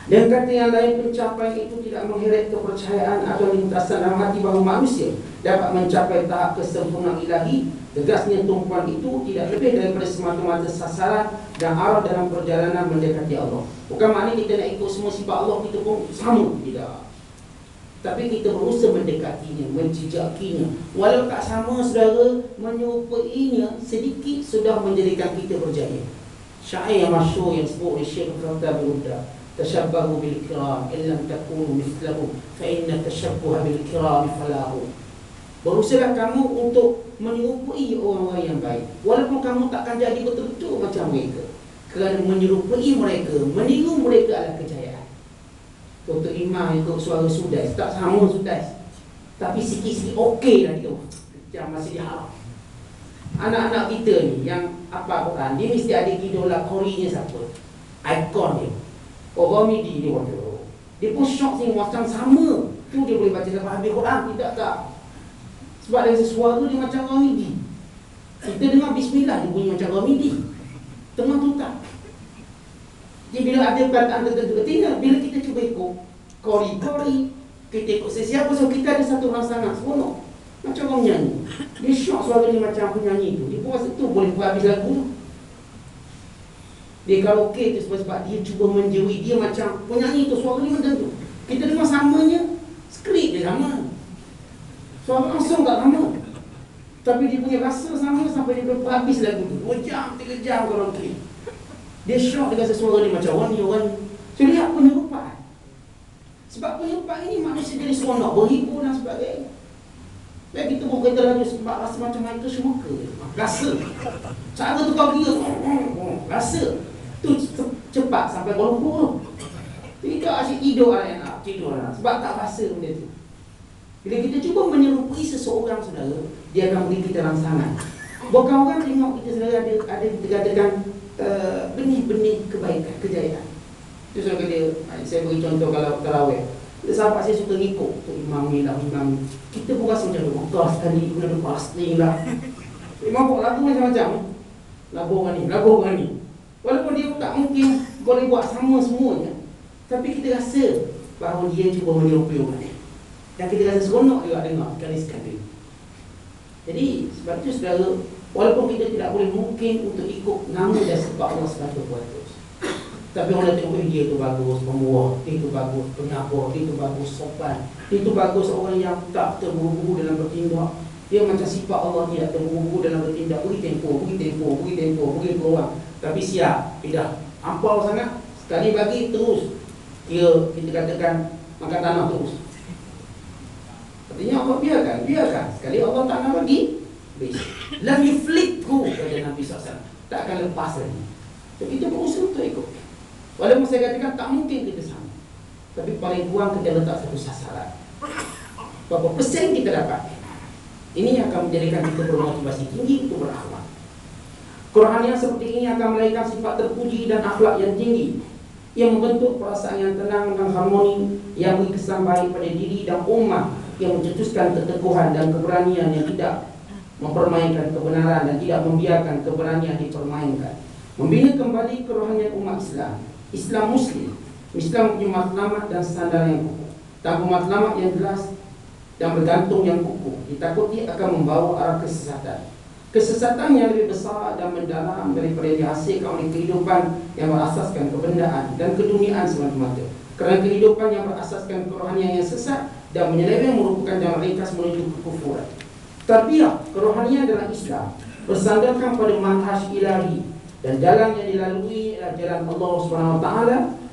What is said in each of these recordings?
Dan kata yang lain, pencapaian itu tidak mengheret kepercayaan atau lintasan dalam hati bahawa manusia dapat mencapai tahap kesempurnaan ilahi. Tegasnya tumpuan itu tidak lebih daripada semata-mata sasaran dan arah dalam perjalanan mendekati Allah. Bukan maknanya kita nak ikut semua sifat Allah kita pun sama, tidak. Tapi kita berusaha mendekatinya, menjejakinya. Walau tak sama saudara, menyerupainya sedikit sudah menjadikan kita berjaya. Syair yang masyhur yang sebut oleh Syekh Khatab bin Udda, tashabbahu bil kiram illam takunu mithlahu fa inna tashabbuha bil kiram falahu. Berusahalah kamu untuk menyerupai orang-orang yang baik, walaupun kamu takkan jadi betul-betul macam mereka. Kerana menyerupai mereka, meniru mereka adalah kejayaan. Untuk imam ikut suara sudais, tak sama sudais, tapi sikit-sikit okey lah itu, macam masih diharap. Anak-anak kita ni yang apa Quran, dia mesti ada idola Qorinya siapa, ikon dia. Ghamidi dia waktu dia pun syok sini macam sama tu dia boleh baca lepas habis Quran, tidak tak. Sebab dari suara dia macam Ghamidi. Kita dengar bismillah dia bunyi macam Ghamidi. Tengah tu tak. Jadi bila ada perkataan tertentu, tidak, bila kita cuba ikut Qori, kita ikut sesiapa, so kita ada satu rangsangan seronok. Macam orang nyanyi, dia syok suara dia macam penyanyi tu. Dia pun rasa tu boleh buat habis lagu tu. Dia karaoke tu sebab dia cuba menjeri dia macam penyanyi tu, suara dia macam tu. Kita dengar samanya, skrip dia sama, suara langsung tak sama, tapi dia punya rasa sama sampai dia boleh habis lagu tu 2 jam, 3 jam karaoke. Dia syok dia rasa suara dia macam wani. So lihat penyerupaan. Sebab penyerupaan ini manusia jadi seronok, berhibur dan sebagainya. Dan kita pun kata lagi sebab rasa macam Michael Schumacher. Rasa cara tu kau kira, rasa tu cepat sampai Kuala Lumpur. Tidak asyik tidur anak, sebab tak rasa benda tu. Bila kita cuba menyerupai seseorang saudara, dia akan beri kita rangsangan. Bukan orang tengok kita saudara ada kita katakan benih-benih kebaikan, kejayaan. Itu saya beri contoh kalau tarawih. Sahabat saya suka ngikut tu imam ni lah, imam. Kita pun rasa macam tu, sekali guna tu pasti lah. Imam buat lagu macam-macam. Lagu orang ni. Walaupun dia tak mungkin boleh buat sama semuanya, tapi kita rasa bahawa dia cuba menyerupai orang ni. Dan kita rasa seronok juga dengar sekali-sekali. Jadi sebab itu saudara, walaupun kita tidak boleh mungkin untuk ikut nama dan sebab Allah SWT, tapi orang tengok dia tu bagus, pemurah, dia tu bagus, penyabar, dia tu bagus, sopan, dia tu bagus, orang yang tak terburu-buru dalam bertindak. Dia macam sifat Allah, tidak terburu-buru dalam bertindak. Beri tempoh, beri peluang. Tapi siap, tidak ampau sangat, sekali bagi terus kita katakan makan tanah terus. Artinya Allah biarkan. Sekali Allah tak nak bagi, lam yuflithu, kata Nabi SAW, tak akan lepas lagi. Jadi kita berusaha untuk ikut. Walaupun saya katakan tak mungkin kita sama, tapi paling kurang kita letak satu sasaran. Berapa persen kita dapat, ini yang akan menjadikan kita bermotivasi tinggi untuk berakhlak. Quran yang seperti ini akan melahirkan sifat terpuji dan akhlak yang tinggi, yang membentuk perasaan yang tenang dan harmoni, yang beri kesan baik pada diri dan umat, yang mencetuskan keteguhan dan keberanian yang tidak mempermainkan kebenaran dan tidak membiarkan keberanian dipermainkan. Membina kembali kerohanian umat Islam Muslim. Islam punya matlamat dan standar yang kukuh. Tanpa matlamat yang jelas dan bergantung yang kukuh, ditakuti akan membawa arah kesesatan. Kesesatan yang lebih besar dan mendalam daripada yang dihasilkan oleh kehidupan yang berasaskan kebendaan dan keduniaan semata-mata. Kerana kehidupan yang berasaskan kerohanian yang sesat dan menyeleweng merupakan jalan ringkas menuju kekufuran. Tarbiyah kerohanian dalam Islam bersandarkan pada manhaj ilahi, dan jalan yang dilalui adalah jalan Allah SWT.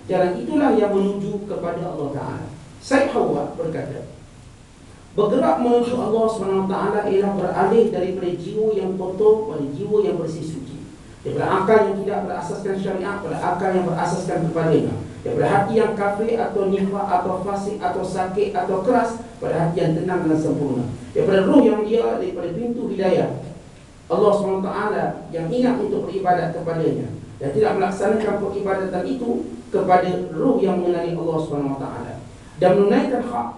Jalan itulah yang menuju kepada Allah Ta'ala. Said Hawa berkata, bergerak menuju Allah SWT ialah beralih daripada jiwa yang kotor pada jiwa yang bersih suci, daripada akal yang tidak berasaskan syariat pada akal yang berasaskan kepadanya, daripada hati yang kafir atau nifaq atau fasik atau sakit atau keras pada hati yang tenang dan sempurna, daripada ruh yang dia daripada pintu hidayah Allah SWT yang ingat untuk beribadat kepadanya dan tidak melaksanakan peribadatan itu kepada ruh yang mengenali Allah SWT dan menunaikan hak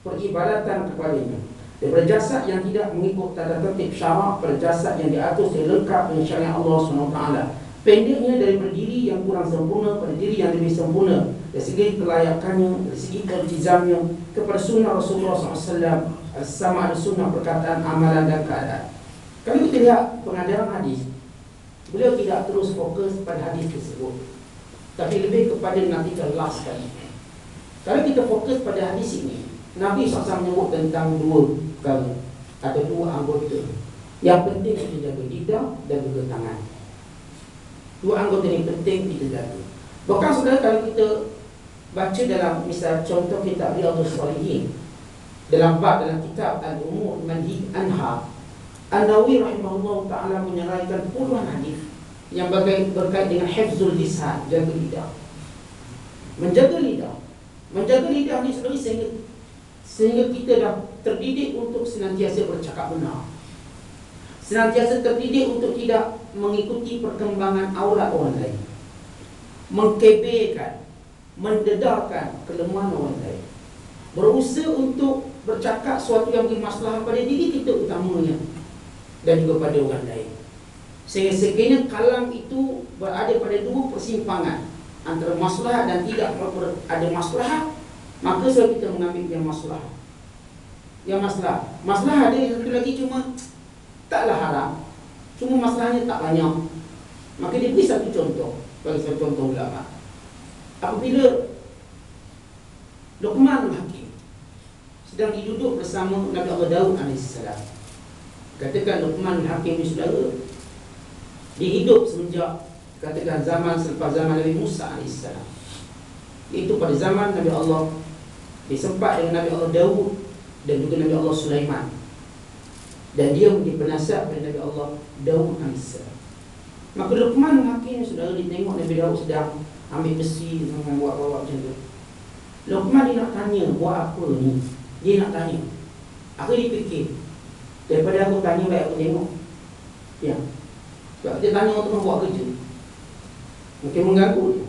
peribadatan kepadanya, daripada jasad yang tidak mengikut tata tertib syarak pada jasad yang diatur secara lengkap dengan syariat Allah SWT. Pendeknya daripada diri yang kurang sempurna pada diri yang lebih sempurna, dari segi kelayakannya, dari segi iltizamnya kepada sunnah Rasulullah SAW, sama ada sunnah perkataan, amalan dan keadaan. Kalau kita lihat pengajaran hadis, beliau tidak terus fokus pada hadis tersebut, tapi lebih kepada nanti kelaskan. Kalau kita fokus pada hadis ini, Nabi SAW menyebut tentang dua perkara atau dua anggota. Yang penting kita jaga lidah dan juga tangan. Dua anggota ini penting kita jaga. Bahkan saudara, kalau kita baca dalam misal contoh kitab Riyadhus Shalihin, dalam kitab Al-Umur Manhi Anha, An-Nawawi rahimahullah ta'ala menyeraikan puluhan hadis yang berkait dengan hifzul lisan, jaga lidah. Menjaga lidah. Menjaga lidah ni saudara, sehingga kita dah terdidik untuk senantiasa bercakap benar, senantiasa terdidik untuk tidak mengikuti perkembangan aurat orang lain, mengkebekan, mendedarkan kelemahan orang lain, berusaha untuk bercakap sesuatu yang bermasalah pada diri kita utamanya dan juga pada orang lain. Sehingga sekiranya kalam itu berada pada dua persimpangan antara masalah dan tidak ada masalah, maka sebab kita mengambil yang masalah. Yang masalah ada yang satu lagi, cuma taklah haram, cuma masalahnya tak banyak. Maka dia beri satu contoh, bagi satu contoh ulama. Apabila Luqman Hakim sedang duduk bersama Nabi Allah Daud AS, katakan Luqman Hakim ni saudara, dia hidup semenjak katakan zaman selepas zaman Nabi Musa AS. Itu pada zaman Nabi Allah, disempat dengan Nabi Allah Daud dan juga Nabi Allah Sulaiman, dan dia menjadi penasihat pada Nabi Allah Daud AS. Maka Luqman Hakim saudara, dia tengok Nabi Daud sedang ambil besi, dengan buat-buat macam tu. Luqman dia nak tanya, buat apa ni? Dia nak tanya. Aku dia fikir, daripada aku tanya baik aku tengok. Ya. Sebab dia tanya orang tu buat kerja, mungkin mengganggu dia.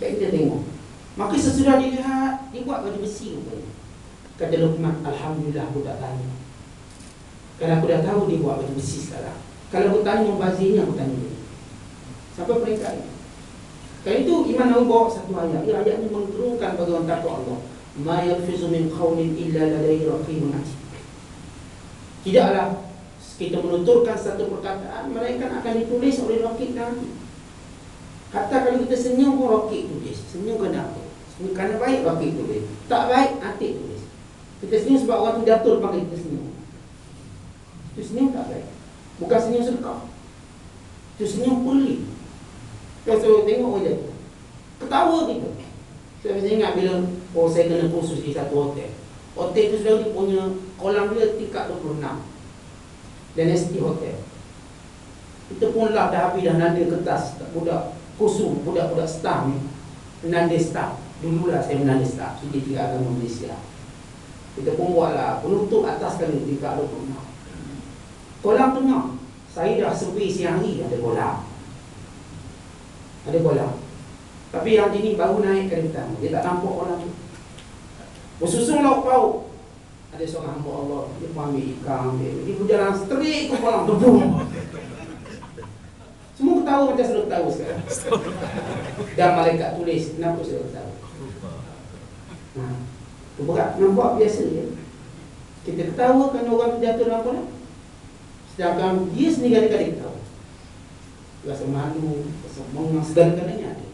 Baik kita tengok. Maka sesudah dilihat, dia buat baju besi rupanya. Kata Luqman, alhamdulillah aku tak tanya. Kalau aku dah tahu dia buat baju besi sekarang, kalau aku tanya membazirnya, aku tanya dia. Sampai peringkat ini. Kalau itu Imam Nawawi bawa satu ayat. Ayat ini menggerungkan bagi orang takut Allah. Ma yalfizu min qawlin illa ladayhi raqibun atid. Tidaklah kita menuturkan satu perkataan melainkan akan ditulis oleh raqib dan atid. Hatta kalau kita senyum pun raqib tulis. Senyum kena apa? Senyum kerana baik raqib tulis, tak baik atid tulis. Kita senyum sebab orang tu jatuh panggil kita senyum. Itu senyum tak baik. Bukan senyum sedekah. Itu senyum pelik. Kalau tengok je ketawa kita. Saya masih ingat bila saya kena kursus di satu hotel. Hotel tu sudah dia punya kolam dia tingkat 26, dan ST hotel. Kita pun lah dah habis dah nanda kertas budak kursus, budak-budak staff ni menanda staff. Dululah saya menanda staff, jadi tinggal agama Malaysia. Kita pun buatlah penutup atas kali tingkat 26. Kolam tengah. Saya dah survey siang hari, ada kolam. Ada kolam. Tapi yang ini baru naik kali pertama, dia tak nampak kolam tu. Bersusung lauk pauk. Ada seorang hamba Allah, dia pun ambil ikan, dia berjalan straight ke kolam tu. Semua ketawa macam sudah ketawa sekarang. Dan malaikat tulis, kenapa sudah ketawa? Itu berat, nampak biasa je. Kita ketawa kerana orang tu jatuh dalam kolam, sedangkan dia sendiri kadang-kadang ketawa. Rasa malu, rasa mengang, segala-galanya ada.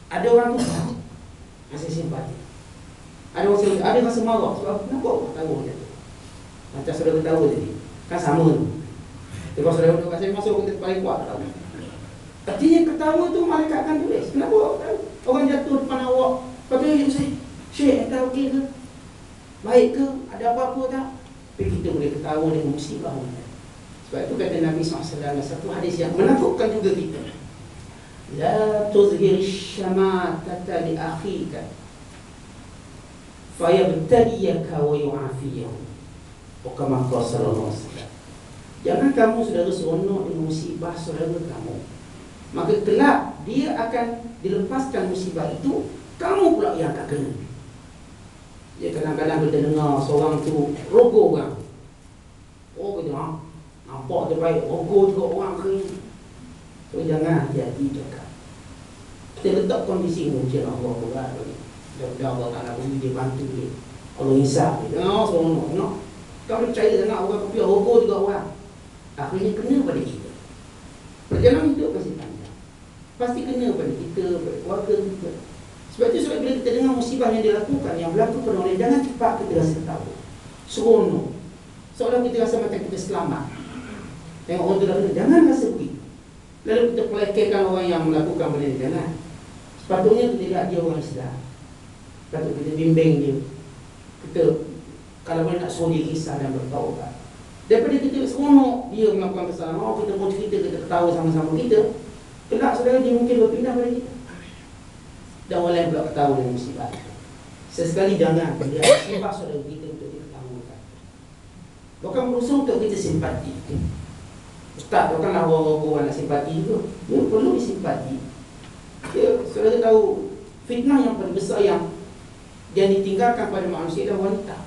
Ada orang tu masih simpati. Ada orang ada rasa marah sebab kenapa ketawa dia tu? Macam saudara ketawa tadi, kan sama tu. Kalau saudara duduk kat saya masuk kita paling kuat tahu. Artinya ketawa tu malaikat akan tulis. Kenapa orang jatuh depan awak? Patutnya saya, Syekh, anda okey ke? Baik ke? Ada apa-apa tak? Tapi kita boleh ketawa dengan musibah. Sebab itu kata Nabi SAW satu hadis yang menakutkan juga kita. La tuzhir syamatata li akhika fayabtaliyaka wa yu'afiyahu. Kama qala sallallahu alaihi wasallam. Jangan kamu saudara seronok dengan musibah saudara kamu, maka kelak dia akan dilepaskan musibah itu, kamu pula yang akan kena. Ya, kadang-kadang kita dengar seorang tu rogo orang. Oh kita nampak dia baik, rogo juga orang kena. So jangan hati-hati cakap. Kita letak kondisi ini, ujian Allah berat lagi. Dan Allah Ta'ala beri dia bantu dia. Allah hisap dia. Tengok semua nak. Kau percaya sangat orang kopi rokok juga orang. Akhirnya kena pada kita. Perjalanan hidup pasti panjang. Pasti kena pada kita, pada keluarga kita. Sebab itu sebab bila kita dengar musibah yang dilakukan, yang berlaku pada orang lain, jangan cepat kita rasa tahu. Seronok. Seolah kita rasa macam kita selamat. Tengok orang tu dah kena. Jangan rasa begitu. Lalu kita pelekehkan orang yang melakukan benda ni. Jangan. Sepatutnya kita lihat dia orang Islam. Patut kita bimbing dia. Kita kalau boleh nak suruh dia kisah dan bertaubat. Daripada kita seronok dia melakukan kesalahan, kita pun cerita, kita ketawa sama-sama kita, kelak saudara dia mungkin berpindah pada kita. Dan orang lain pula ketawa dengan musibah. Sesekali jangan dia sebab saudara kita untuk diketawakan. Bukan berusaha untuk kita simpati. Ustaz, bukanlah orang-orang nak simpati juga. Dia perlu disimpati. Dia, saudara tahu fitnah yang paling besar yang ditinggalkan pada manusia adalah wanita.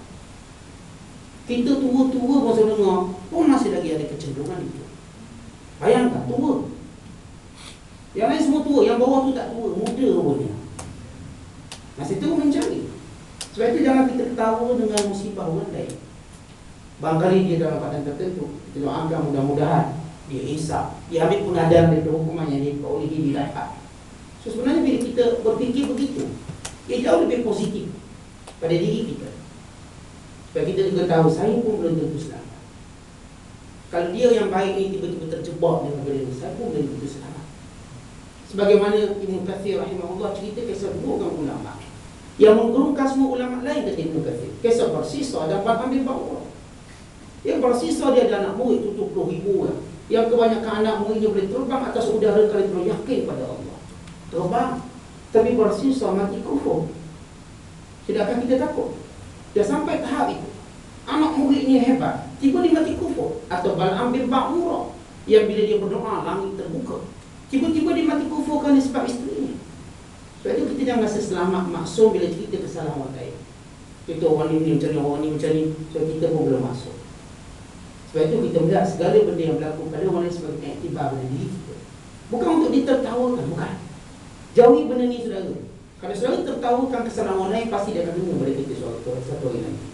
Kita tua-tua masa dengar pun masih lagi ada kecenderungan itu. Bayangkan, tua. Yang lain semua tua, yang bawah tu tak tua, muda punya. Masih terus mencari. Sebab itu jangan kita ketawa dengan musibah orang lain. Barangkali dia dalam keadaan tertentu, kita doakan mudah-mudahan dia hisap, dia ambil pengadaan daripada hukuman yang dia perolehi, dia dapat. So sebenarnya bila kita berfikir begitu, dia jauh lebih positif pada diri kita. Sebab kita juga tahu, saya pun belum tentu selamat. Kalau dia yang baik ini tiba-tiba terjebak dengan benda ini, saya pun belum tentu selamat. Sebagaimana Ibn Kathir rahimahullah cerita kisah dua orang ulama yang menggerungkan semua ulama lain kata Ibn Kathir. Kisah Barsisa dan Amir Ba'urah. Yang Barsisa dia ada anak murid 70,000 orang. Yang kebanyakan anak muridnya boleh terbang atas udara kalau terlalu yakin pada Allah. Terbang. Tapi Barsisa mati kufur. Sedangkan kita takut. Dah sampai tahap itu, anak muridnya hebat, tiba-tiba mati kufur. Atau Bal'am bin Ba'urah, yang bila dia berdoa langit terbuka, tiba-tiba dia mati kufur kerana sebab isterinya. Sebab itu kita jangan rasa selamat maksum bila cerita kesalahan orang lain. Kita orang ni macam ni, orang ni macam ni, so kita pun belum masuk. Sebab itu kita melihat segala benda yang berlaku pada orang lain sebagai iktibar pada diri kita. Bukan untuk ditertawakan, bukan. Jauhi benda ni saudara. Kalau saudara tertawakan kesalahan orang lain, pasti dia akan dengar pada kita satu hari nanti.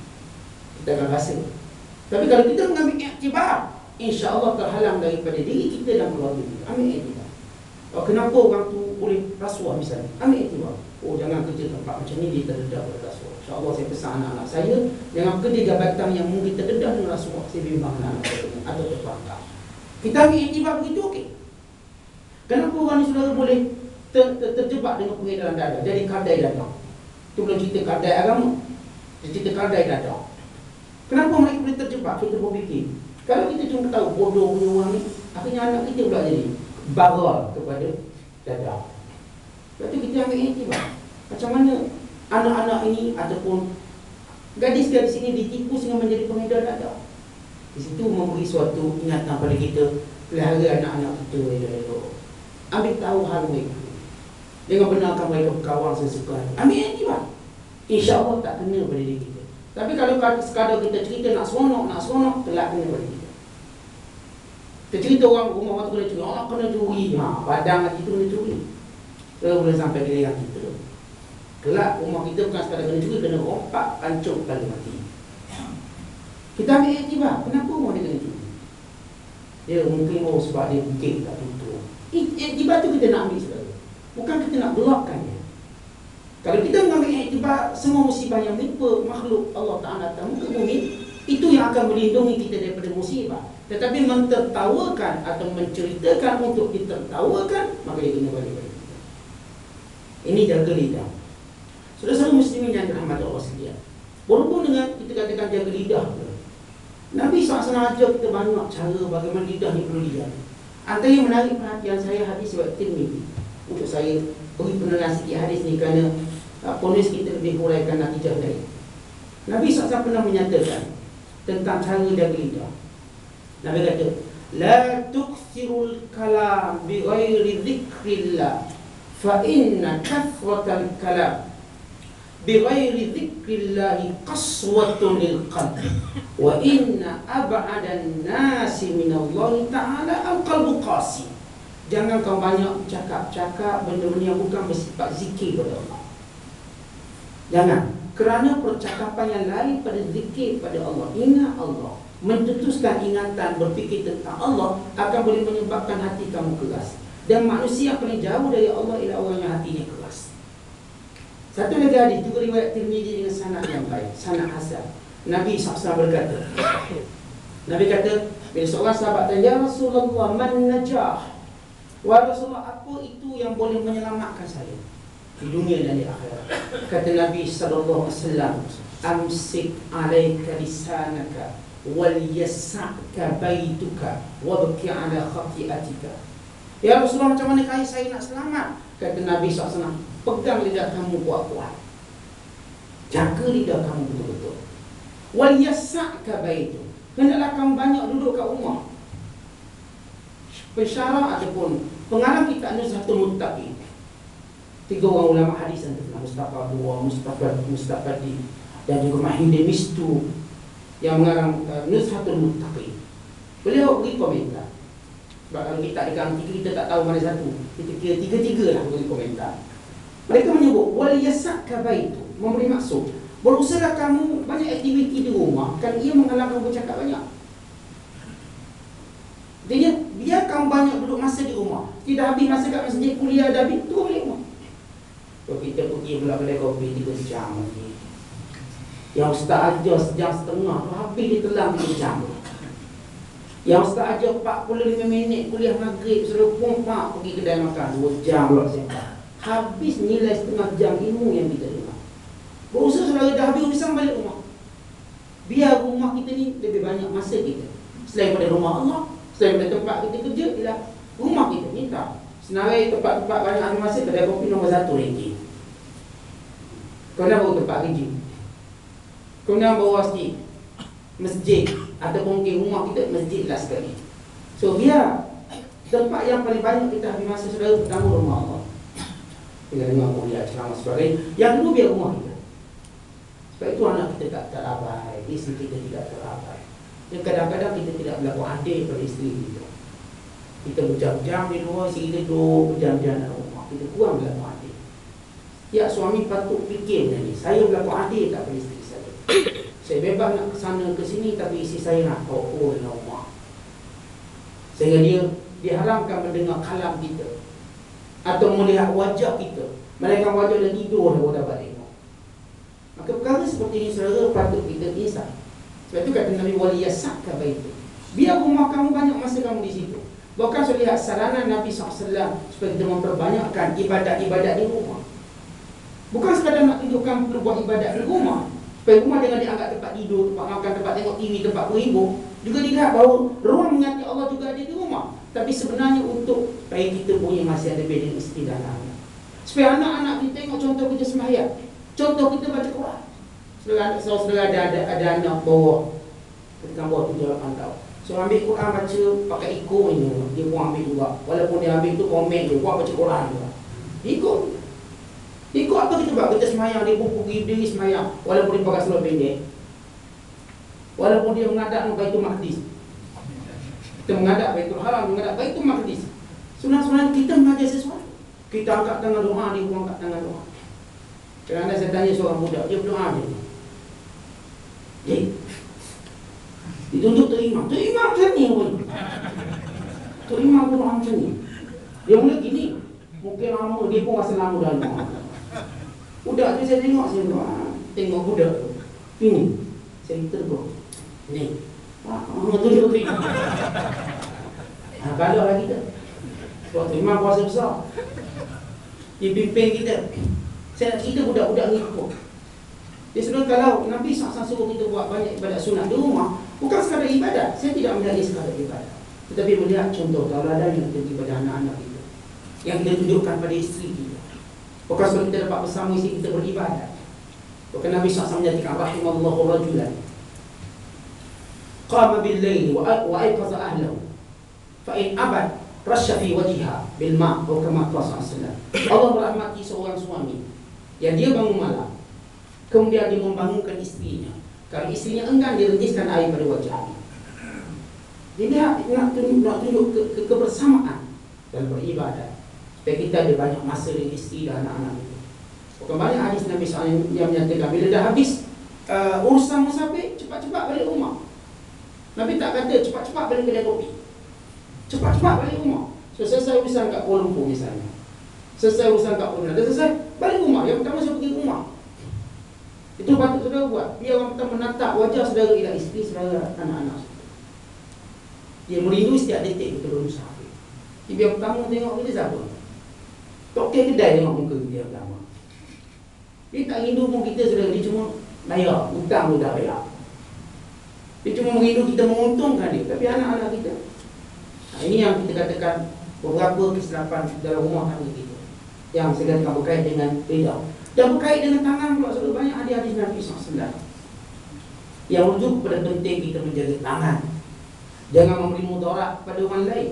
Kita akan rasa. Tapi kalau kita mengambil iktibar, insya-Allah terhalang daripada diri kita dan keluarga kita. Ambil iktibar. Kenapa orang tu boleh rasuah misalnya? Ambil iktibar. Oh, jangan kerja tempat macam ni dia terdedah oleh rasuah. InsyaAllah saya pesan anak-anak saya, jangan kerja jabatan yang mungkin terdedah dengan rasuah. Saya bimbang anak-anak saya atau terpakar. Kita ambil iktibar begitu, okey. Kenapa orang ni saudara boleh terjebak dengan pengedaran dada, jadi kardai dada? Itu belum cerita kardai agama, dia cerita kardai dada. Kenapa mereka boleh terjebak? Kita berfikir, kalau kita cuma tahu bodoh punya orang ni, akhirnya anak kita pula jadi baral kepada dada. Lepas tu kita ambil iktibar, macam mana anak-anak ini ataupun gadis-gadis ini ditipu sehingga menjadi pengedar dada. Di situ memberi suatu ingatan pada kita, pelihara anak-anak kita elok-elok. Ambil tahu hal mereka, jangan benarkan mereka berkawan sesuka hati. Ambil iktibar, insya-Allah tak kena pada diri kita. Tapi kalau sekadar kita cerita nak seronok, telah kena pada kita. Kita cerita orang rumah orang tu kena curi, orang kena curi, padang hati tu kena curi. Boleh sampai giliran kita. Kelak rumah kita bukan sekadar kena curi, kena rompak, hancur kali mati. Kita ambil iktibar, kenapa rumah dia kena curi? Dia mungkin sebab dia bukit tak tutup. Iktibar tu kita nak ambil saudara, bukan kita nak gelapkannya. Kalau kita mengambil iktibar, semua musibah yang menimpa makhluk Allah Ta'ala atas muka bumi, itu yang akan melindungi kita daripada musibah. Tetapi mentertawakan atau menceritakan untuk ditertawakan, maka dia kena balik pada kita. Ini jaga lidah. Saudara-saudara muslimin yang dirahmati Allah sekalian, berhubung dengan kita katakan jaga lidah, Nabi SAW ajar kita banyak cara bagaimana lidah ni perlu dijaga. Antara yang menarik perhatian saya hadis riwayat Tirmizi. Untuk saya beri penerangan sikit hadis ni kerana polis kita lebih huraikan natijah lain. Nabi SAW pernah menyatakan tentang cara jaga lidah. Nabi kata, la tukthirul kalam bi ghairi dzikrillah fa inna kathratal kalam bi ghairi dzikrillah qaswatun lil qalb wa inna ab'adan nasi minallahi ta'ala al qalbu qasi. Jangan kau banyak cakap-cakap benda-benda yang bukan bersifat zikir pada Allah. Jangan. Kerana percakapan yang lain pada zikir pada Allah, ingat Allah, mencetuskan ingatan, berfikir tentang Allah, akan boleh menyebabkan hati kamu keras. Dan manusia yang paling jauh dari Allah ialah orang yang hatinya keras. Satu lagi hadis juga riwayat Tirmizi dengan sanad yang baik, sanad hasan. Nabi SAW berkata, Nabi kata, bila seorang sahabat tanya, "Ya Rasulullah, man najah?" Wahai Rasulullah, apa itu yang boleh menyelamatkan saya di dunia dan di akhirat? Kata Nabi sallallahu alaihi wasallam, "Amsik 'alaika lisanaka wal yas'aka baituka wabki 'ala khati'atika." Ya Rasulullah, macam mana kaya saya nak selamat? Kata Nabi SAW, pegang lidah kamu kuat-kuat, jaga lidah kamu betul-betul. Wal yas'aka baituk, hendaklah kamu banyak duduk kat rumah. Pensyarah ataupun pengarang kitab Nuzhatul Muttaqin, 3 orang ulama hadis yang terkenal, Mustafa Dua, Mustafadi dan juga Mahidin Mistu, yang mengarang Nuzhatul Muttaqin. Beliau beri komentar. Sebab kalau kita diganti, kita tak tahu mana satu, kita kira tiga-tiga lah beri komentar. Mereka menyebut wal yasaka baitu, memberi maksud berusaha kamu banyak aktiviti di rumah, kan ia menghalang kamu bercakap banyak. Dia biar kamu banyak duduk masa di rumah. Tidak habis masa kat masjid, kuliah dah habis, turun balik rumah. Kalau kita pergi pula kedai kopi 3 jam lagi, yang ustaz ajar sejam setengah tu habis dia telang 3 jam. Yang ustaz ajar 45 minit kuliah maghrib, suruh pompak pergi kedai makan 2 jam pula sembang. Habis nilai setengah jam ilmu yang kita dengar. Berusaha saudara dah habis urusan balik rumah. Biar rumah kita ni lebih banyak masa kita. Selain pada rumah Allah, selain pada tempat kita kerja, ialah rumah kita. Minta senarai tempat-tempat banyak ambil masa, kedai kopi nombor 1 ringgit. Kau nak bawa tempat kerja, kau nak bawa masjid ataupun mungkin rumah kita masjid lah sekali. So biar tempat yang paling banyak kita ambil masa saudara, pertama rumah Allah. Bila dengar kuliah, ceramah sebagainya. Yang kedua biar rumah kita. Sebab itu anak kita tak terabai, isteri kita tidak terabai. Dan kadang-kadang kita tidak berlaku adil pada isteri kita. Kita berjam-jam di luar, isteri kita duduk berjam-jam dalam rumah. Kita kurang berlaku adil. Ya, suami patut fikir ni, saya berlaku adil tak pada isteri saya. Saya bebas nak ke sana ke sini, tapi isteri saya nak tahu dalam rumah. Sehingga dia diharamkan mendengar kalam kita atau melihat wajah kita. Melainkan wajah dah tidur dah baru dapat tengok. Maka perkara seperti ini saudara patut kita kisah. Sebab itu kata Nabi wali yasaka baitu. Biar rumah kamu banyak masa kamu di situ. Bahkan saya lihat saranan Nabi SAW supaya kita memperbanyakkan ibadat-ibadat di rumah. Bukan sekadar nak tunjukkan perlu buat ibadat di rumah, supaya rumah jangan dianggap tempat tidur, tempat makan, tempat tengok TV, tempat berhibur. Juga dilihat bahawa ruang mengasihi Allah juga ada di rumah. Tapi sebenarnya untuk supaya kita punya masih ada beda dengan isteri dan anak. Supaya anak-anak kita tengok contoh kita sembahyang, contoh kita baca Quran. Saudara ada anak bawah, ketika bawah 7-8 tahun. So ambil Quran baca pakai ikut ini, dia pun ambil juga. Walaupun dia ambil tu komen dia, buat baca Quran juga. Ikut. Ikut apa kita buat? Kita sembahyang, dia pun pergi diri sembahyang. Walaupun dia pakai seluar pendek, walaupun dia menghadap Baitul Maqdis. Kita menghadap Baitul Haram, menghadap Baitul Maqdis. Sebenarnya kita mengajar sesuatu. Kita angkat tangan doa, dia pun angkat tangan doa. Kerana saya tanya seorang budak, dia berdoa dia. Ditunjuk terima macam ni pun. Terima pun macam ni. Dia mula gini. Mungkin lama, dia pun rasa lama dalam rumah. Budak tu saya tengok, tengok budak tu. Ini, saya tergolong. Ni, tunjuk terima. Kalau lah kita. Sebab terima kuasa besar. Dia pimpin kita. Saya nak cerita budak-budak ni pun. Dia sebenarnya kalau Nabi SAW suruh kita buat banyak ibadat sunat di rumah, bukan sekadar ibadat. Saya tidak melihat sekadar ibadat, tetapi melihat contoh tauladan yang kita kepada anak-anak kita, yang kita tunjukkan pada isteri kita. Bukan sebab kita dapat bersama isteri kita beribadat. Bukan Nabi SAW menyatakan rahimallahu rajulan qama bil-laili wa ayqaza ahlahu fa in abad rasya fi wajhiha bil ma' atau kama qala sallallahu. Allah merahmati seorang suami yang dia bangun malam, kemudian dia membangunkan isterinya. Kalau isterinya enggan, dia rentiskan air pada wajahnya. Dia nak tunjuk kebersamaan. dan beribadat, supaya kita ada banyak masa dengan isteri dan anak-anak kita. Kembali hadis Nabi SAW yang menyatakan bila dah habis urusan musafir, cepat-cepat balik rumah. Nabi tak kata cepat-cepat balik kedai kopi, cepat-cepat balik rumah. So, selesai urusan kat Kuala Lumpur misalnya, selesai urusan kat Kuala Lumpur, dah selesai, balik rumah. Yang pertama saya pergi rumah. Itu patut saudara buat. Biar orang pertama menatap wajah saudara, ialah isteri saudara, anak-anak. Dia merindu setiap detik kita bermusafir. Biar pertama tengok kita siapa? Tokek kedai tengok muka dia pertama. Dia tak rindu pun kita saudara, dia cuma bayar, hutang pun dah bayar. Dia cuma merindu kita menguntungkan dia, tapi anak-anak kita. Ini yang kita katakan beberapa kesilapan dalam rumah tangga kita, yang saya katakan berkait dengan lidah dan berkait dengan tangan pula. Sebab banyak hadis Nabi SAW yang merujuk kepada penting kita menjaga tangan, jangan memberi mudarat pada orang lain.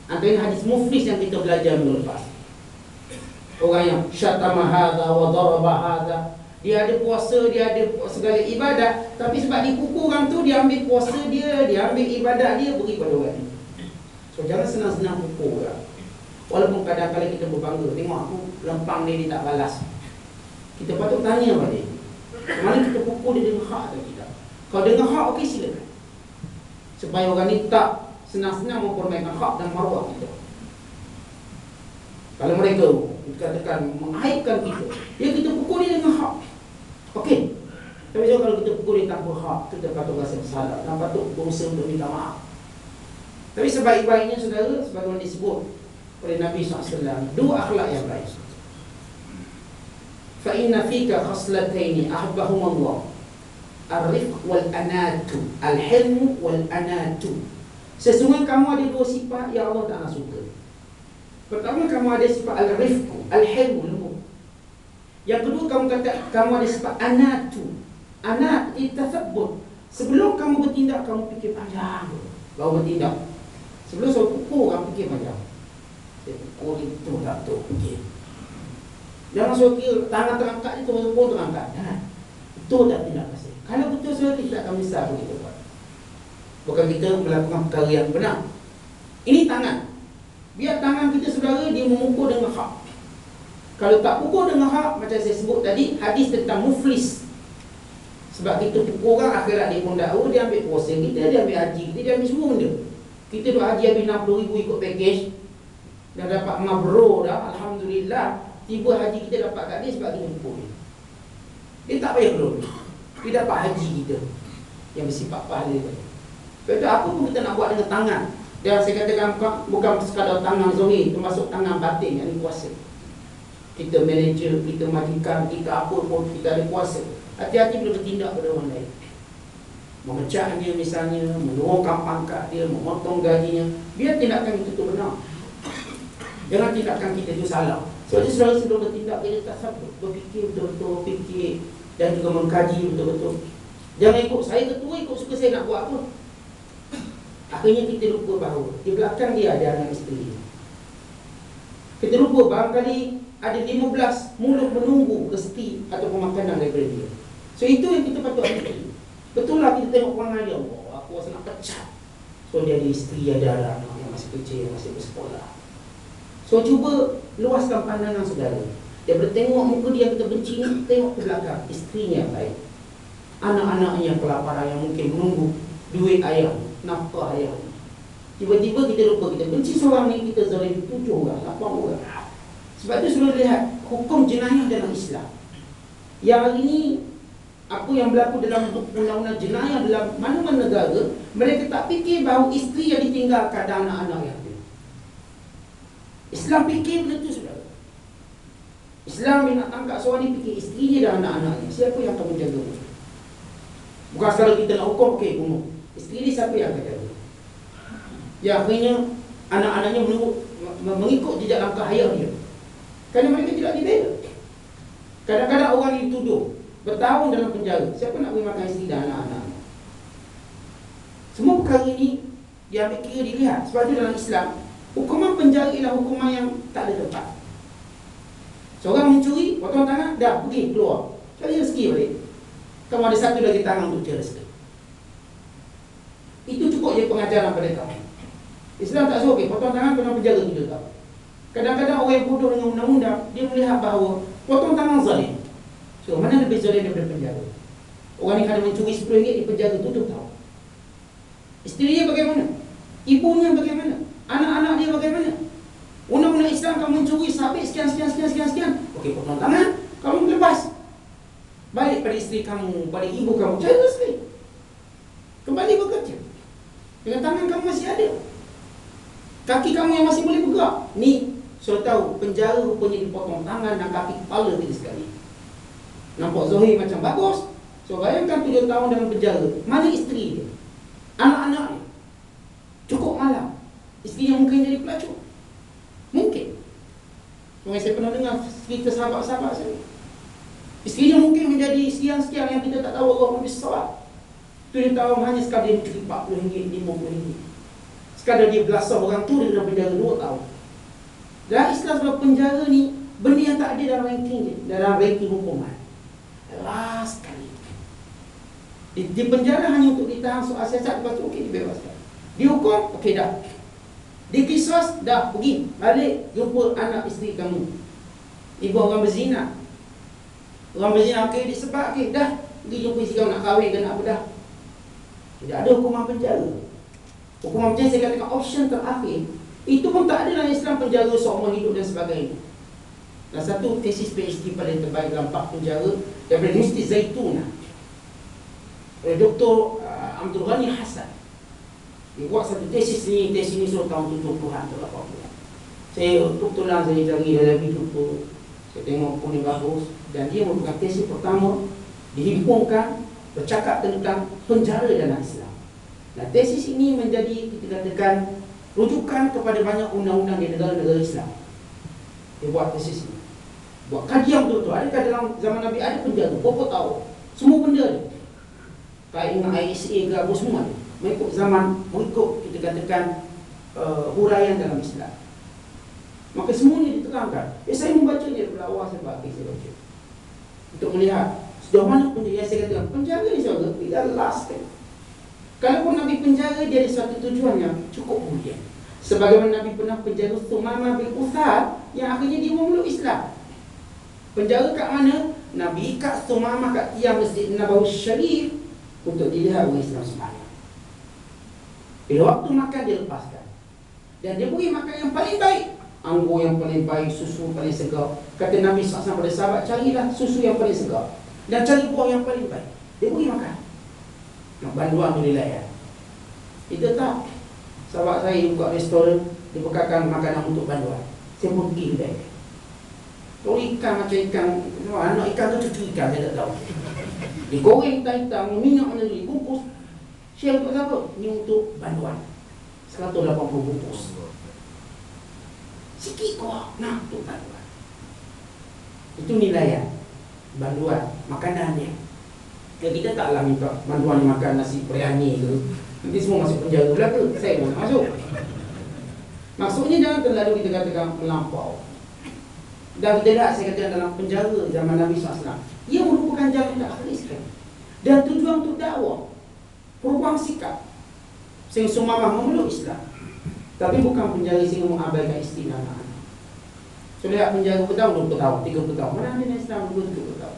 Antara hadis muflis yang kita belajar minggu lepas, orang yang syatama hadha wa daraba hadha, dia ada puasa, dia ada segala ibadat, tapi sebab dipukul orang tu, dia ambil puasa dia ambil ibadat dia, beri pada orang ni. So jangan senang-senang pukul orang. Walaupun kadang-kadang kita berbangga, tengok aku lempang dia tak balas, kita patut tanya balik, mana kita pukul dia dengan hak atau tidak. Kalau dengan hak, okey, silakan, supaya orang ni tak senang-senang mempermainkan hak dan maruah kita. Kalau mereka dikatakan mengaibkan kita, ya kita pukul dia dengan hak, okey. Tapi kalau kita pukul dia tanpa hak, kita patut rasa bersalah dan patut berusaha untuk minta maaf. Tapi sebaik-baiknya saudara, sebagaimana disebut oleh Nabi SAW, dua akhlak yang baik. Fa inna fika khaslataini ahabbahumullah, ar-rifq wal anatu, al-hilm wal anatu. Sesungguhnya kamu ada dua sifat yang Allah Ta'ala suka. Pertama, kamu ada sifat al-rifq, al-hilm, lembut. Yang kedua, kamu ada sifat anatu. Anat itathabbut. Sebelum kamu bertindak, kamu fikir panjang baru bertindak. Sebelum saya pukul, orang fikir panjang. Saya pukul itu tak tahu fikir. Jangan saya kira tangan terangkat itu, pukul terangkat. Jangan. Itu tak tindak kasih. Kalau betul saya tidak akan bisa begitu buat. Bukan kita melakukan perkara yang benar. Ini tangan. Biar tangan kita saudara, dia memukul dengan hak. Kalau tak pukul dengan hak, macam saya sebut tadi, hadis tentang muflis. Sebab kita pukul orang, akhirat dia pun dakwa, dia ambil puasa kita, dia ambil haji kita, dia ambil semua benda. Kita duk haji habis 60,000 ikut package, dah dapat mabrur dah, alhamdulillah. Tiba haji kita dapat kat dia sebab kita pukul dia. Dia tak payah keluar, dia dapat haji kita yang bersifat pahala. Sebab itu apa pun kita nak buat dengan tangan. Dan saya katakan bukan sekadar tangan zahir, termasuk tangan batin yang kuasa. Kita manager, kita majikan, kita apa pun, kita ada kuasa. Hati-hati bila bertindak pada orang lain, memecah dia misalnya, menurunkan pangkat dia, memotong gajinya. Biar tindakan itu benar, jangan tindakan kita itu salah. Sebab itu saudara sebelum bertindak, kita tak sabut, berfikir betul-betul, fikir dan juga mengkaji betul-betul. Jangan ikut saya ketua, ikut suka saya nak buat apa. Akhirnya kita lupa bahawa di belakang dia ada anak isteri. Kita lupa barangkali ada 15 mulut menunggu rezeki ataupun makanan daripada dia. So itu yang kita patut ambil. Betul lah kita tengok perangai dia, oh, aku rasa nak pecat. So dia ada isteri, ada anak yang masih kecil, yang masih bersekolah. So cuba luaskan pandangan saudara. Daripada tengok muka dia yang kita benci ni, tengok ke belakang, isterinya yang baik, anak-anaknya yang kelaparan, yang mungkin menunggu duit ayah, nafkah ayah. Tiba-tiba kita lupa, kita benci seorang ni, kita zalim 7 orang, 8 orang. Sebab itu sudah lihat hukum jenayah dalam Islam. Yang hari ini, apa yang berlaku dalam undang-undang jenayah dalam mana-mana negara, mereka tak fikir bahawa isteri yang ditinggalkan dan anak-anak yang ada. Islam fikir benda itu saudara. Islam yang nak tangkap seorang ni fikir isterinya dan anak-anaknya. Siapa yang akan menjaga? Bukan sekali kita nak hukum, okey, bunuh. Isteri ni siapa yang akan jaga? Ya, akhirnya anak-anaknya mengikut jejak langkah ayah dia. Kerana mereka tidak dibela. Kadang-kadang orang dituduh bertahun dalam penjara. Siapa nak beri makan isteri dan anak-anak? Semua perkara ini dia ambil kira, dilihat. Sebab itu dalam Islam, hukuman penjara ialah hukuman yang tak ada tempat. Seorang mencuri, potong tangan, dah pergi keluar, cari rezeki balik. Kamu ada satu lagi tangan untuk cari rezeki. Itu cukup je pengajaran pada kamu. Islam tak suruh, potong tangan kena penjara 7 tahun. Kadang-kadang orang yang bodoh dengan undang-undang, dia melihat bahawa potong tangan zalim. So, mana lebih zalim daripada penjara? Orang yang kadang mencuri RM10 di penjara 7 tahun. Isteri dia bagaimana? Ibunya bagaimana? Anak-anak dia bagaimana? Undang-undang Islam kamu mencuri sampai sekian. Okey, potong tangan, kamu lepas. Balik pada isteri kamu, pada ibu kamu, cari isteri. Kembali bekerja. Dengan tangan kamu masih ada. Kaki kamu yang masih boleh bergerak. Ni, sudah tahu, penjara rupanya dipotong tangan dan kaki kepala tadi sekali. Nampak zahir macam bagus. So, bayangkan 7 tahun dalam penjara. Mana isteri dia? Anak-anak dia? Cukup malam. Isteri yang mungkin jadi pelacur. Mungkin. Saya pernah dengar cerita sahabat-sahabat saya. Isteri dia mungkin menjadi sekian-sekian yang kita tak tahu Allah SWT. 7 tahun hanya sekadar dia mencuri RM40, RM50. Sekadar dia belasah orang tu, dia dalam penjara 2 tahun. Dan Islam sebab penjara ni benda yang tak ada dalam ranking dia, dalam ranking hukuman. Last sekali. Di penjara hanya untuk ditahan soal siasat, lepas tu okey dibebaskan. Dihukum, okey dah. Dikisas, dah pergi balik jumpa anak isteri kamu. Ibu orang berzina. Orang berzina, okey disebab, okey dah pergi jumpa isteri kamu, nak kahwin ke nak apa dah. Tidak ada hukuman penjara. Hukuman penjara saya katakan option terakhir. Itu pun tak ada dalam Islam, penjara seumur hidup dan sebagainya. Dan satu tesis PhD paling terbaik dalam 4 penjara daripada Universiti Zaituna, Dr. Abdul Ghani Hassan. Dia buat satu tesis ni suruh tahun 70-an atau 80-an. Saya kebetulan saya cari dalam YouTube, saya tengok pun yang bagus, dan dia merupakan tesis pertama dihimpunkan bercakap tentang penjara dalam Islam. Nah, tesis ini menjadi, kita katakan, rujukan kepada banyak undang-undang di negara-negara Islam. Dia buat tesis ini, buat kajian betul-betul. Adakah dalam zaman Nabi ada penjara? Berapa tahun? Semua benda ada. Kait dengan ISA ke apa semua ada. Mengikut zaman, mengikut kita katakan huraian dalam Islam. Maka semuanya diterangkan. Saya membacanya daripada awal sampai akhir saya baca, untuk melihat sejauh mana penjara. Yang saya katakan penjara ni sahaja tidak last kan. Kalaupun Nabi penjara, dia ada suatu tujuan yang cukup mulia. Sebagaimana Nabi pernah penjara Thumamah bin Uthal, yang akhirnya dia memeluk Islam. Penjara kat mana? Nabi ikat Thumamah kat tiang Masjid Nabawi Syarif untuk dilihat orang Islam sembahyang. Bila waktu makan dia lepaskan. Dan dia beri makan yang paling baik, anggur yang paling baik, susu paling segar. Kata Nabi SAW pada sahabat, carilah susu yang paling segar dan cari buah yang paling baik. Dia beri makan. Nak banduan tu dilayan. Kita tak. Sahabat saya buka restoran, dia bekalkan makanan untuk banduan. Saya pun pergi kedai. Kalau ikan macam ikan, anak ikan tu cucu ikan, saya tak tahu. Digoreng hitam-hitam, minyak mana tu, bungkus. Share untuk siapa? Ini untuk banduan 180 bungkus. Sikit kok, nah untuk banduan. Itu nilai banduan, makanan dia. Kita taklah minta banduan makan nasi biryani ke, nanti semua masuk penjara belaka. Saya pun nak masuk. Maksudnya jangan terlalu kita katakan melampau. Dan tidak, saya katakan dalam penjara zaman Nabi SAW, ia merupakan jalan tak khalis. Dan tujuan untuk dakwah, perubahan sikap, sehingga Thumamah memeluk Islam. Tapi bukan penjara sehingga mengabaikan isteri dan anak-anak. So lihat penjara bertahun, 20 tahun, 30 tahun. Mana ada Islam 20 tahun?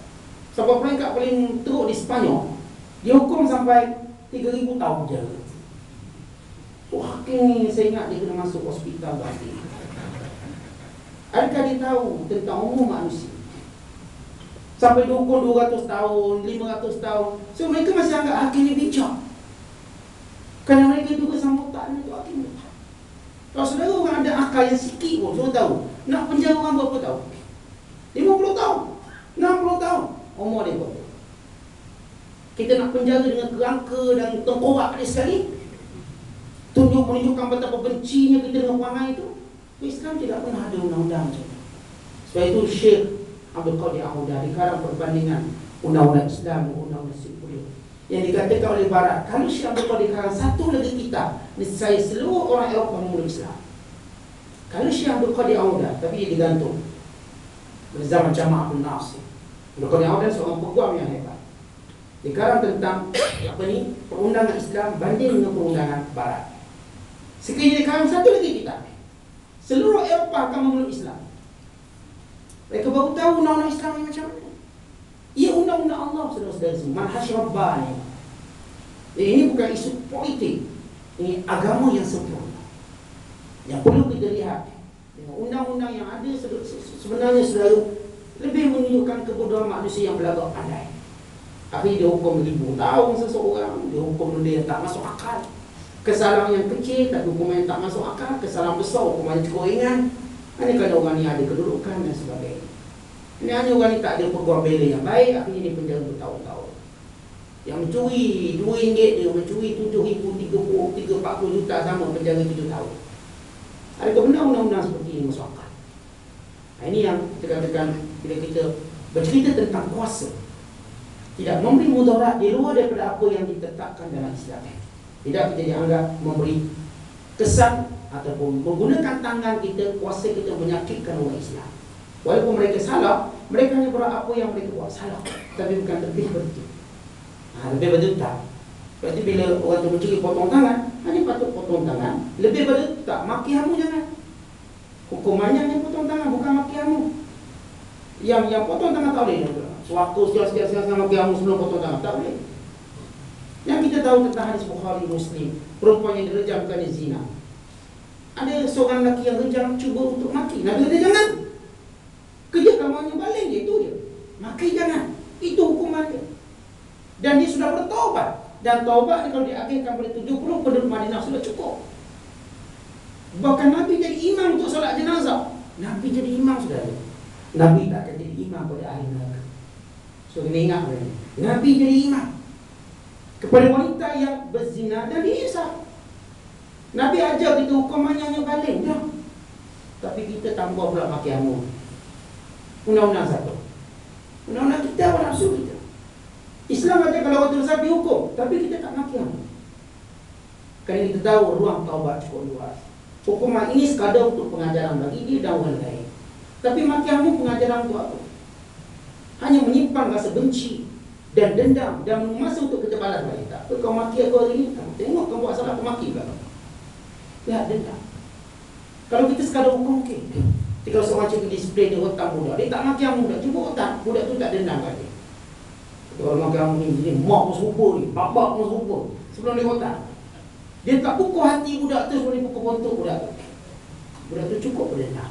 Sampai peringkat paling teruk di Sepanyol, dihukum sampai 3,000 tahun penjara. Wah, hakim ni saya ingat dia kena masuk hospital berarti. Adakah dia tahu tentang umum manusia? Sampai dihukum 200 tahun, 500 tahun. So mereka masih anggap hakim ni bijak. Kerana mereka juga sambutan itu hakim. Kalau saudara orang ada akal yang sikit pun, saudara tahu, nak penjara orang berapa tahun? 50 tahun, 60 tahun. Umur dia berapa? Kita nak penjara dengan kerangka dan tengkorak dia sekali, menunjukkan betapa bencinya kita dengan perangai itu. Islam tidak pernah ada undang-undang macam itu. Sebab itu Syekh Abdul Qadir Audah dikarang perbandingan undang-undang Islam dan undang-undang sekular, yang dikatakan oleh Barat, kalau Syekh Abdul Qadir dikarang satu lagi kitab, nescaya seluruh orang Eropah memeluk Islam. Kalau Syekh Abdul Qadir Audah, tapi dia digantung pada zaman Jamal Abdul Nasir. Abdul Qadir Audah seorang peguam yang hebat. Dikarang tentang perundangan Islam banding dengan perundangan Barat. Sekiranya kamu satu lagi kita, seluruh Eropah akan memeluk Islam. Mereka baru tahu undang-undang Islam ni macam mana. Ia undang-undang Allah, saudara-saudara semua. Manhaj Rabbani. Ini bukan isu politik. Ini agama yang sempurna. Yang perlu kita lihat. Undang-undang yang ada sebenarnya saudara lebih menunjukkan kebodohan manusia yang belagak pandai. Akhirnya dia hukum 1000 tahun seseorang. Dia hukum benda yang tak masuk akal. Kesalahan yang kecil tapi hukuman yang tak masuk akal. Kesalahan besar hukuman yang cukup ringan. Hanya kerana orang ni ada kedudukan dan sebagainya. Ini hanya orang ni tak ada peguam bela yang baik. Akhirnya dia penjara bertahun-tahun. Yang mencuri RM2 dia mencuri 7,000, 30, 40 juta sama penjara 7 tahun. Adakah benar undang-undang seperti ini masuk akal? Ini yang kita katakan bila kita bercerita tentang kuasa, tidak memberi mudarat di luar daripada apa yang ditetapkan dalam Islam. Tidak kita dianggap memberi kesan ataupun menggunakan tangan kita, kuasa kita menyakitkan orang Islam. Walaupun mereka salah, mereka hanya buat apa yang mereka buat salah, tapi bukan lebih betul. Lebih betul tak? Berarti bila orang tu mencuri potong tangan, hanya patut potong tangan. Lebih betul tak? Maki hamu jangan. Hukumannya hanya potong tangan, bukan maki hamu. Yang potong tangan tak boleh. Sewaktu sekian maki hamu sebelum potong tangan, tak boleh. Yang kita tahu tentang hadis Bukhari Muslim, perempuan yang direjam kerana zina. Ada seorang lelaki yang rejam cuba untuk maki. Nabi kata jangan. Kerja kamu baling je, itu je. Maki jangan. Itu hukuman dia. Dan dia sudah bertaubat. Dan taubat kalau diakhirkan pada 70 penduduk Madinah sudah cukup. Bahkan Nabi jadi imam untuk solat jenazah. Nabi jadi imam saudara. Nabi tak akan jadi imam pada ahli neraka. So kena ingat ini. Nabi jadi imam kepada wanita yang berzina dan dihisap. Nabi ajar kita hukumannya hanya baling je. Tapi kita tambah pula maki hamu. Undang-undang satu. Undang-undang kita apa nafsu kita. Islam ajar kalau orang dosa dihukum, tapi kita tak maki hamu. Kerana kita tahu ruang taubat cukup luas. Hukuman ini sekadar untuk pengajaran bagi dia dan orang lain. Tapi maki hamu pengajaran untuk apa? Hanya menyimpan rasa benci dan dendam dan masa untuk kita balas balik. Tak apa kau maki aku hari ini, tengok kau buat salah, aku maki kau. Lihat dendam. Kalau kita sekadar hukum, okey. Kalau seorang cikgu display dia otak budak, dia tak maki hamu budak, cuba otak budak tu tak dendam kat dia. Kalau maki hamu ni mak pun serupa ni, bapak pun serupa. Sebelum dia otak, dia tak pukul hati budak tu sebelum dia pukul bontok budak tu. Budak tu cukup berdendam.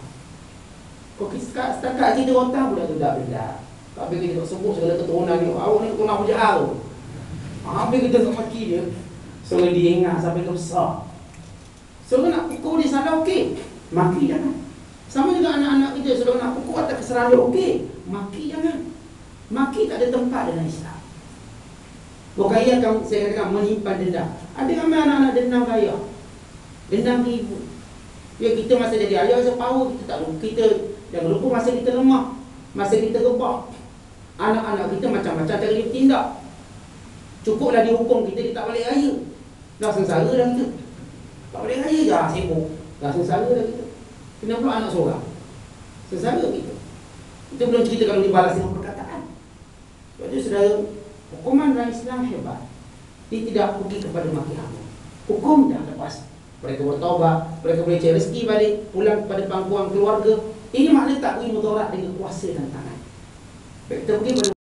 Kau setakat kita otak, budak tu tak berdendam. Habis kita sebut segala keturunan ni, awak ni keturunan Huja'al. Habis kita tak maki dia, so dia ingat sampai ke besar. So nak pukul dia salah, okey, maki jangan. Sama juga anak-anak kita, so nak pukul atas kesalahan dia, okey, maki jangan. Maki tak ada tempat dalam Islam. Bukan ia akan, saya katakan, menyimpan dendam. Ada ramai anak-anak dendam raya, dendam ke ibu. Ya, kita masa jadi ayah, masa power, kita tak lupa. Kita jangan lupa masa kita lemah, masa kita rebah. Anak-anak kita macam-macam cara dia bertindak. Cukuplah dihukum kita, dia tak balik raya. Dah sengsara dah kita. Tak balik raya je, sibuk. Dah sengsara dah kita. Kenapa anak seorang? Sengsara kita. Kita belum cerita kalau dibalas dengan perkataan. Sebab itu saudara, hukuman dalam Islam hebat. Dia tidak pergi kepada maki hamu. Hukum dah lepas. Mereka bertaubat, mereka boleh cari rezeki balik, pulang kepada pangkuan keluarga. Ini makna tak beri mudarat dengan kuasa dan tangan. Baik, kita pergi pada